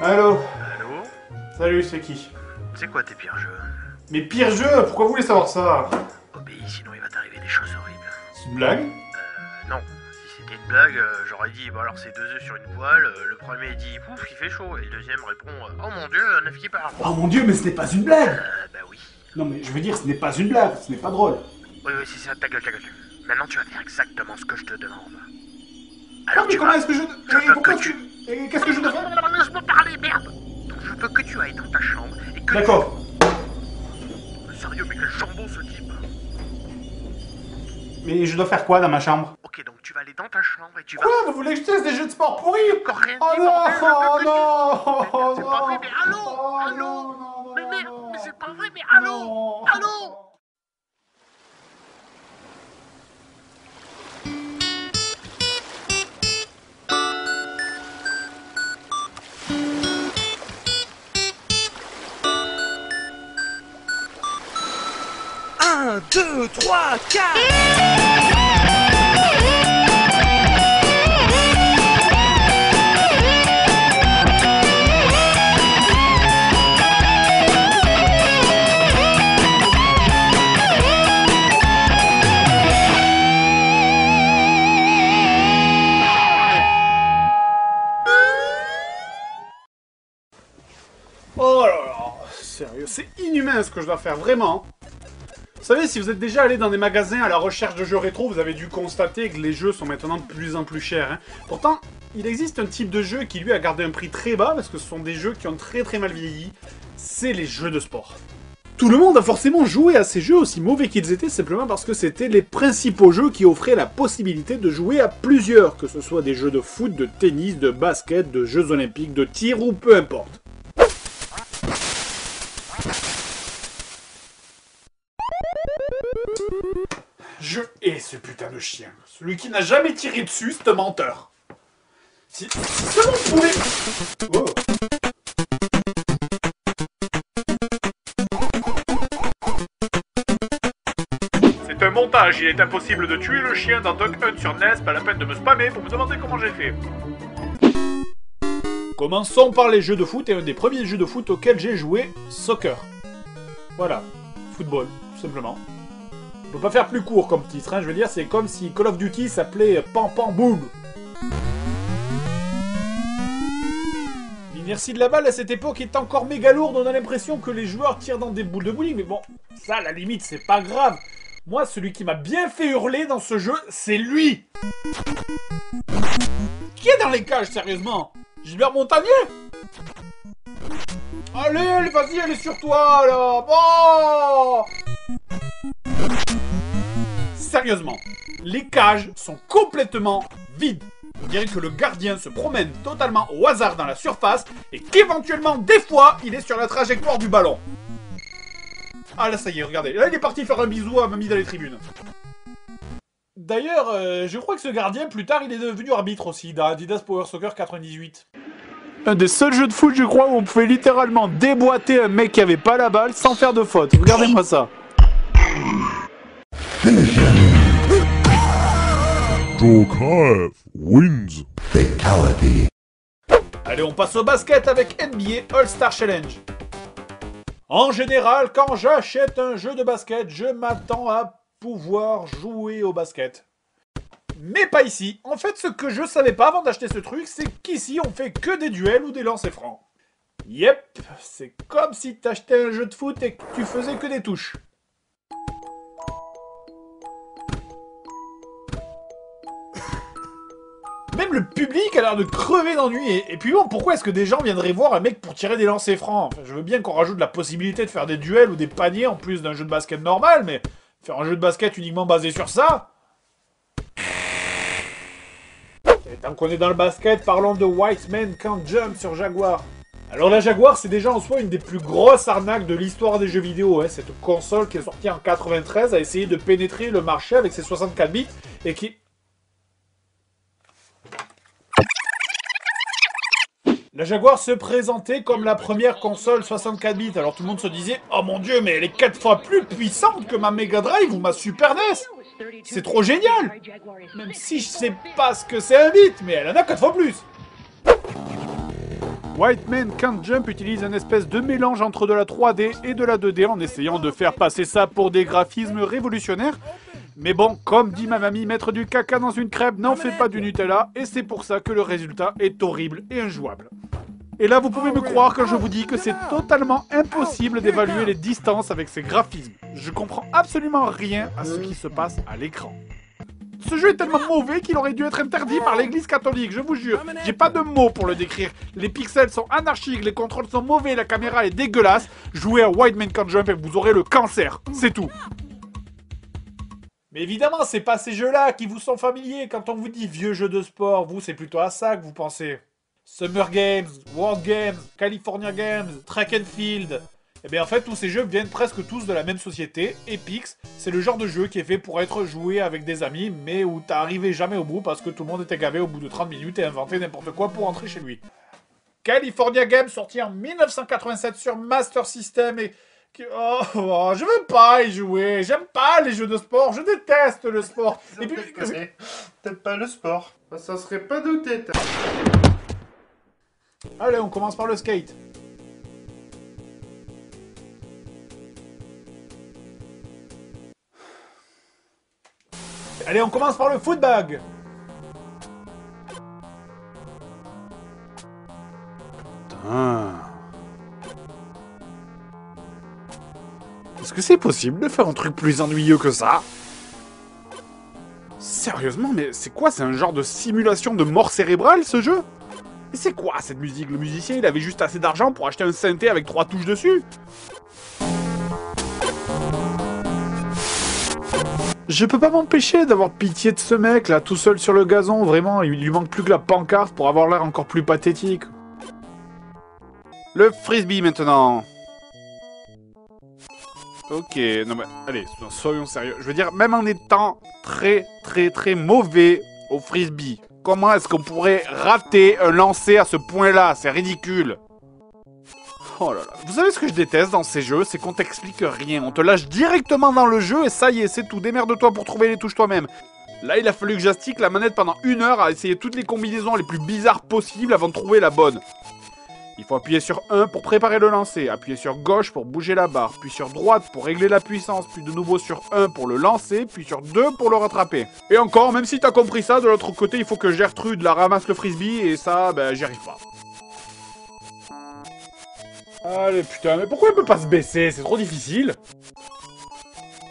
Allô? Allô? Salut, c'est qui? C'est quoi tes pires jeux? Mais pire jeu, pourquoi vous voulez savoir ça? Obéis, sinon il va t'arriver des choses horribles. C'est une blague? Non. Si c'était une blague, j'aurais dit, bon alors c'est 2 œufs sur une poêle, le premier il dit, pouf, il fait chaud, et le deuxième répond, oh mon dieu, un œuf qui part. Oh mon dieu, mais ce n'est pas une blague! Bah oui. Non mais je veux dire, ce n'est pas une blague, ce n'est pas drôle. Oui, c'est ça, ta gueule. Maintenant tu vas faire exactement ce que je te demande. Alors mais comment est-ce que je... Je veux pourquoi que tu... Et qu'est-ce que je dois faire? Laisse-moi parler, merde! Donc je veux que tu ailles dans ta chambre et que... D'accord. Sérieux, mais quel jambon ce type! Mais je dois faire quoi dans ma chambre? Ok, donc tu vas aller dans ta chambre et tu vas... Quoi? Vous voulez que je teste des jeux de sport pourris? Encore rien Oh dit, non! bordel, je veux Oh que tu- non! C'est pas vrai, mais allô? Oh Allô? non, non, Mais non, merde, non, mais non. c'est pas vrai, mais allô? Non. Allô? Un, deux, trois, quatre. Oh là là! Sérieux, c'est inhumain ce que je dois faire, vraiment! Vous savez, si vous êtes déjà allé dans des magasins à la recherche de jeux rétro, vous avez dû constater que les jeux sont maintenant de plus en plus chers. Hein. Pourtant, il existe un type de jeu qui lui a gardé un prix très bas parce que ce sont des jeux qui ont très mal vieilli. C'est les jeux de sport. Tout le monde a forcément joué à ces jeux, aussi mauvais qu'ils étaient, simplement parce que c'était les principaux jeux qui offraient la possibilité de jouer à plusieurs, que ce soit des jeux de foot, de tennis, de basket, de jeux olympiques, de tir ou peu importe. Je hais ce putain de chien. Celui qui n'a jamais tiré dessus, c'est un menteur. Si seulement on pouvait... Oh. C'est un montage, il est impossible de tuer le chien dans Duck Hunt sur NES, pas la peine de me spammer pour me demander comment j'ai fait. Commençons par les jeux de foot, et un des premiers jeux de foot auxquels j'ai joué, soccer. Voilà, football, tout simplement. On peut pas faire plus court comme titre, hein, je veux dire, c'est comme si Call of Duty s'appelait Pan Pan Boom. L'inertie de la balle à cette époque est encore méga lourde, on a l'impression que les joueurs tirent dans des boules de bowling, mais bon, ça à la limite c'est pas grave. Moi, celui qui m'a bien fait hurler dans ce jeu, c'est lui. Qui est dans les cages, sérieusement? Gilbert Montagnier? Allez, vas-y, elle est sur toi, là. Oh! Sérieusement, les cages sont complètement vides. On dirait que le gardien se promène totalement au hasard dans la surface et qu'éventuellement, des fois, il est sur la trajectoire du ballon. Ah là, ça y est, regardez. Là, il est parti faire un bisou à mamie dans les tribunes. D'ailleurs, je crois que ce gardien, plus tard, il est devenu arbitre aussi, dans Adidas Power Soccer 98. Un des seuls jeux de foot, je crois, où on pouvait littéralement déboîter un mec qui avait pas la balle sans faire de faute. Regardez-moi ça. Joe wins. Fatality. Allez, on passe au basket avec NBA All-Star Challenge. En général, quand j'achète un jeu de basket, je m'attends à pouvoir jouer au basket. Mais pas ici. En fait, ce que je savais pas avant d'acheter ce truc, c'est qu'ici, on fait que des duels ou des lancers francs. Yep, c'est comme si t'achetais un jeu de foot et que tu faisais que des touches. Même le public a l'air de crever d'ennui. Et puis bon, pourquoi est-ce que des gens viendraient voir un mec pour tirer des lancers francs? Enfin, je veux bien qu'on rajoute la possibilité de faire des duels ou des paniers en plus d'un jeu de basket normal, mais faire un jeu de basket uniquement basé sur ça? Et tant qu'on est dans le basket, parlons de White Man Can't Jump sur Jaguar. Alors la Jaguar, c'est déjà en soi une des plus grosses arnaques de l'histoire des jeux vidéo. Hein. Cette console qui est sortie en 93 a essayé de pénétrer le marché avec ses 64 bits et qui... La Jaguar se présentait comme la première console 64 bits, alors tout le monde se disait « Oh mon dieu, mais elle est 4 fois plus puissante que ma Mega Drive ou ma Super NES !» C'est trop génial! Même si je sais pas ce que c'est un beat, mais elle en a 4 fois plus! White Man Can't Jump utilise un espèce de mélange entre de la 3D et de la 2D en essayant de faire passer ça pour des graphismes révolutionnaires. Mais bon, comme dit ma mamie, mettre du caca dans une crêpe n'en fait pas du Nutella, et c'est pour ça que le résultat est horrible et injouable. Et là, vous pouvez me croire quand je vous dis que c'est totalement impossible d'évaluer les distances avec ces graphismes. Je comprends absolument rien à ce qui se passe à l'écran. Ce jeu est tellement mauvais qu'il aurait dû être interdit par l'église catholique, je vous jure. J'ai pas de mots pour le décrire. Les pixels sont anarchiques, les contrôles sont mauvais, la caméra est dégueulasse. Jouez à White Man Can't Jump et vous aurez le cancer, c'est tout. Mais évidemment, c'est pas ces jeux-là qui vous sont familiers. Quand on vous dit vieux jeux de sport, vous, c'est plutôt à ça que vous pensez. Summer Games, World Games, California Games, Track and Field. Et bien en fait, tous ces jeux viennent presque tous de la même société, Epix. C'est le genre de jeu qui est fait pour être joué avec des amis, mais où t'arrivais jamais au bout parce que tout le monde était gavé au bout de 30 minutes et inventait n'importe quoi pour rentrer chez lui. California Games, sorti en 1987 sur Master System et... Oh, je veux pas y jouer, j'aime pas les jeux de sport, je déteste le sport. Et puis... T'aimes pas le sport? Ça serait pas douté. Allez, on commence par le skate. Allez, on commence par le footbag. Putain. Est-ce que c'est possible de faire un truc plus ennuyeux que ça? Sérieusement, mais c'est quoi? C'est un genre de simulation de mort cérébrale, ce jeu? Et c'est quoi cette musique? Le musicien, il avait juste assez d'argent pour acheter un synthé avec 3 touches dessus? Je peux pas m'empêcher d'avoir pitié de ce mec là, tout seul sur le gazon, vraiment, il lui manque plus que la pancarte pour avoir l'air encore plus pathétique. Le frisbee maintenant. Ok, non mais, allez, soyons sérieux. Je veux dire, même en étant très mauvais au frisbee, comment est-ce qu'on pourrait rater un lancer à ce point-là? C'est ridicule. Oh là là. Vous savez ce que je déteste dans ces jeux? C'est qu'on t'explique rien. On te lâche directement dans le jeu et ça y est, c'est tout. Démerde-toi pour trouver les touches toi-même. Là, il a fallu que j'astique la manette pendant 1 heure à essayer toutes les combinaisons les plus bizarres possibles avant de trouver la bonne. Il faut appuyer sur 1 pour préparer le lancer, appuyer sur gauche pour bouger la barre, puis sur droite pour régler la puissance, puis de nouveau sur 1 pour le lancer, puis sur 2 pour le rattraper. Et encore, même si t'as compris ça, de l'autre côté, il faut que Gertrude la ramasse le frisbee, et ça, ben, j'y arrive pas. Allez, putain, mais pourquoi il peut pas se baisser? C'est trop difficile.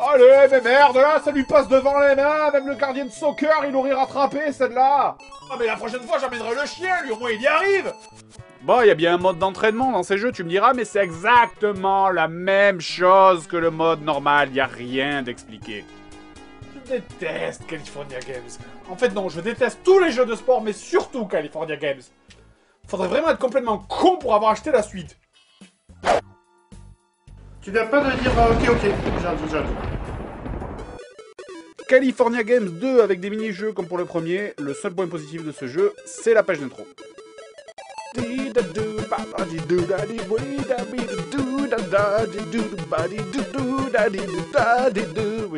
Allez, mais merde, là, ça lui passe devant les mains, même le gardien de soccer, il aurait rattrapé celle-là. Ah, mais la prochaine fois, j'emmènerai le chien, lui, au moins, il y arrive. Bon, il y a bien un mode d'entraînement dans ces jeux, tu me diras, mais c'est exactement la même chose que le mode normal, il n'y a rien d'expliqué. Je déteste California Games. En fait, non, je déteste tous les jeux de sport, mais surtout California Games. Faudrait vraiment être complètement con pour avoir acheté la suite. Tu viens pas de dire ok, j'arrive. California Games 2 avec des mini-jeux comme pour le premier, le seul point positif de ce jeu, c'est la page d'intro. Oui,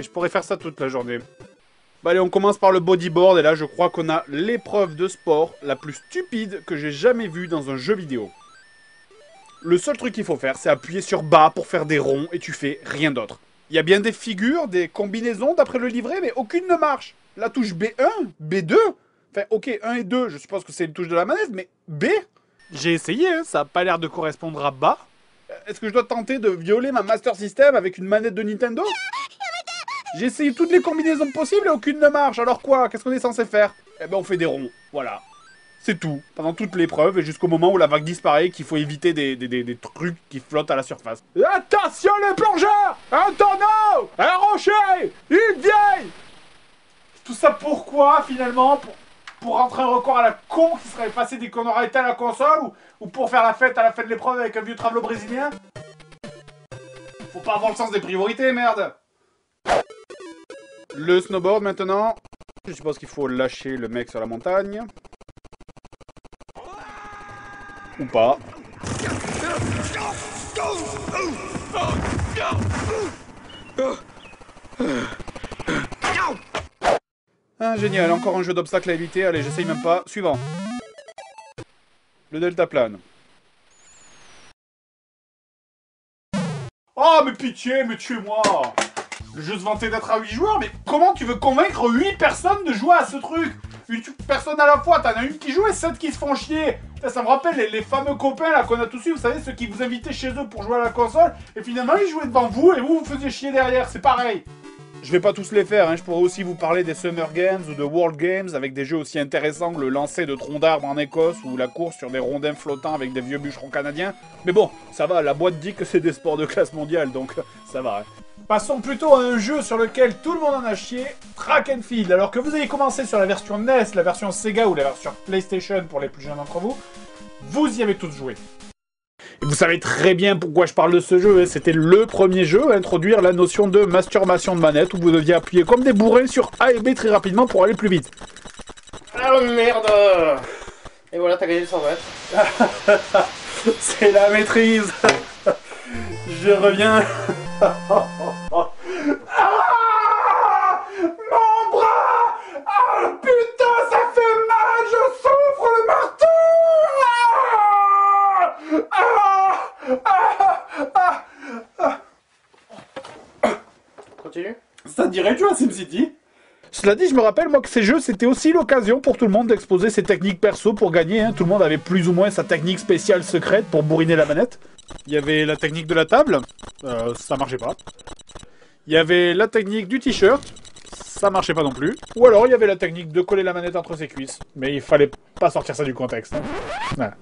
je pourrais faire ça toute la journée. Bah allez, on commence par le bodyboard, et là je crois qu'on a l'épreuve de sport la plus stupide que j'ai jamais vue dans un jeu vidéo. Le seul truc qu'il faut faire, c'est appuyer sur bas pour faire des ronds, et tu fais rien d'autre. Il y a bien des figures, des combinaisons d'après le livret, mais aucune ne marche. La touche B1, B2, enfin ok, 1 et 2, je suppose que c'est une touche de la manette, mais B? J'ai essayé, hein, ça a pas l'air de correspondre à bas. Est-ce que je dois tenter de violer ma Master System avec une manette de Nintendo? J'ai essayé toutes les combinaisons possibles et aucune ne marche, alors quoi? Qu'est-ce qu'on est censé faire? Eh ben on fait des ronds, voilà. C'est tout, pendant toute l'épreuve et jusqu'au moment où la vague disparaît, qu'il faut éviter des trucs qui flottent à la surface. Attention les plongeurs! Un tonneau! Un rocher! Une vieille! Tout ça pourquoi finalement? Pour rentrer un record à la con qui serait passé dès qu'on aura éteint la console ou pour faire la fête à la fin de l'épreuve avec un vieux travelot brésilien? Faut pas avoir le sens des priorités, merde! Le snowboard maintenant. Je suppose qu'il faut lâcher le mec sur la montagne. Ou pas. Ah, génial, encore un jeu d'obstacles à éviter. Allez, j'essaye même pas. Suivant. Le deltaplane. Oh, mais pitié, mais tuez-moi! Le jeu se vantait d'être à 8 joueurs, mais comment tu veux convaincre 8 personnes de jouer à ce truc? 8 personnes à la fois, t'en as une qui joue et 7 qui se font chier. Ça me rappelle les fameux copains là qu'on a tous eu, vous savez, ceux qui vous invitaient chez eux pour jouer à la console, et finalement ils jouaient devant vous et vous faisiez chier derrière, c'est pareil. Je vais pas tous les faire, hein. Je pourrais aussi vous parler des Summer Games ou de World Games avec des jeux aussi intéressants que le lancer de troncs d'arbres en Écosse ou la course sur des rondins flottants avec des vieux bûcherons canadiens. Mais bon, ça va, la boîte dit que c'est des sports de classe mondiale, donc ça va. Hein. Passons plutôt à un jeu sur lequel tout le monde en a chié, Track and Field. Alors que vous avez commencé sur la version NES, la version Sega ou la version PlayStation pour les plus jeunes d'entre vous, vous y avez tous joué. Et vous savez très bien pourquoi je parle de ce jeu, hein. C'était le premier jeu à introduire la notion de masturbation de manette, où vous deviez appuyer comme des bourrins sur A et B très rapidement pour aller plus vite. Ah merde! Et voilà, t'as gagné le 120. C'est la maîtrise. Je reviens. Ah, mon bras! Ah putain, ça fait mal! Je souffre le marteau! Continue. Ça te dirait de jouer à SimCity? Cela dit, je me rappelle moi que ces jeux, c'était aussi l'occasion pour tout le monde d'exposer ses techniques perso pour gagner. Hein. Tout le monde avait plus ou moins sa technique spéciale secrète pour bourriner la manette. Il y avait la technique de la table, ça marchait pas. Il y avait la technique du t-shirt, ça marchait pas non plus. Ou alors il y avait la technique de coller la manette entre ses cuisses. Mais il fallait pas sortir ça du contexte. Hein. Voilà.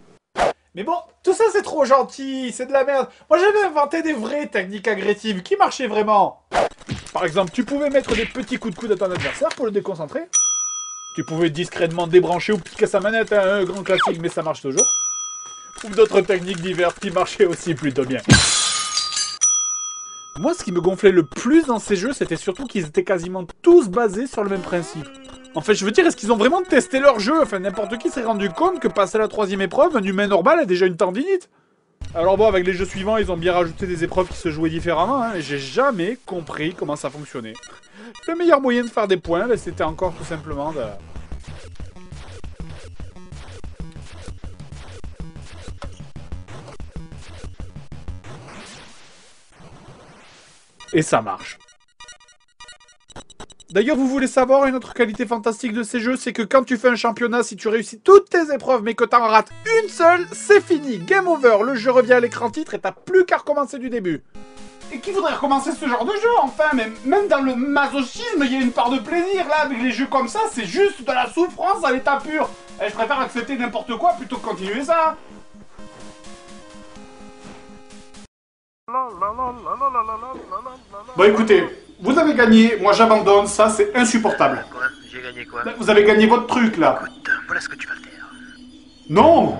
Mais bon, tout ça c'est trop gentil, c'est de la merde. Moi j'avais inventé des vraies techniques agressives qui marchaient vraiment. Par exemple, tu pouvais mettre des petits coups de coude à ton adversaire pour le déconcentrer. Tu pouvais discrètement débrancher ou piquer sa manette, hein, un grand classique, mais ça marche toujours. Ou d'autres techniques diverses qui marchaient aussi plutôt bien. Moi, ce qui me gonflait le plus dans ces jeux, c'était surtout qu'ils étaient quasiment tous basés sur le même principe. En fait, je veux dire, est-ce qu'ils ont vraiment testé leur jeu? Enfin, n'importe qui s'est rendu compte que passer la 3e épreuve, un humain normal a déjà une tendinite. Alors bon, avec les jeux suivants, ils ont bien rajouté des épreuves qui se jouaient différemment, hein, et j'ai jamais compris comment ça fonctionnait. Le meilleur moyen de faire des points, là, c'était encore tout simplement de... Et ça marche. D'ailleurs, vous voulez savoir une autre qualité fantastique de ces jeux, c'est que quand tu fais un championnat, si tu réussis toutes tes épreuves mais que t'en rates une seule, c'est fini, game over, le jeu revient à l'écran titre et t'as plus qu'à recommencer du début. Et qui voudrait recommencer ce genre de jeu, enfin? Mais même dans le masochisme, il y a une part de plaisir, là, avec les jeux comme ça, c'est juste de la souffrance à l'état pur. Et je préfère accepter n'importe quoi plutôt que continuer ça. Bon, écoutez, vous avez gagné, moi j'abandonne, ça c'est insupportable. Quoi? J'ai gagné quoi? Vous avez gagné votre truc, là. Écoute, voilà ce que tu vas faire. Non!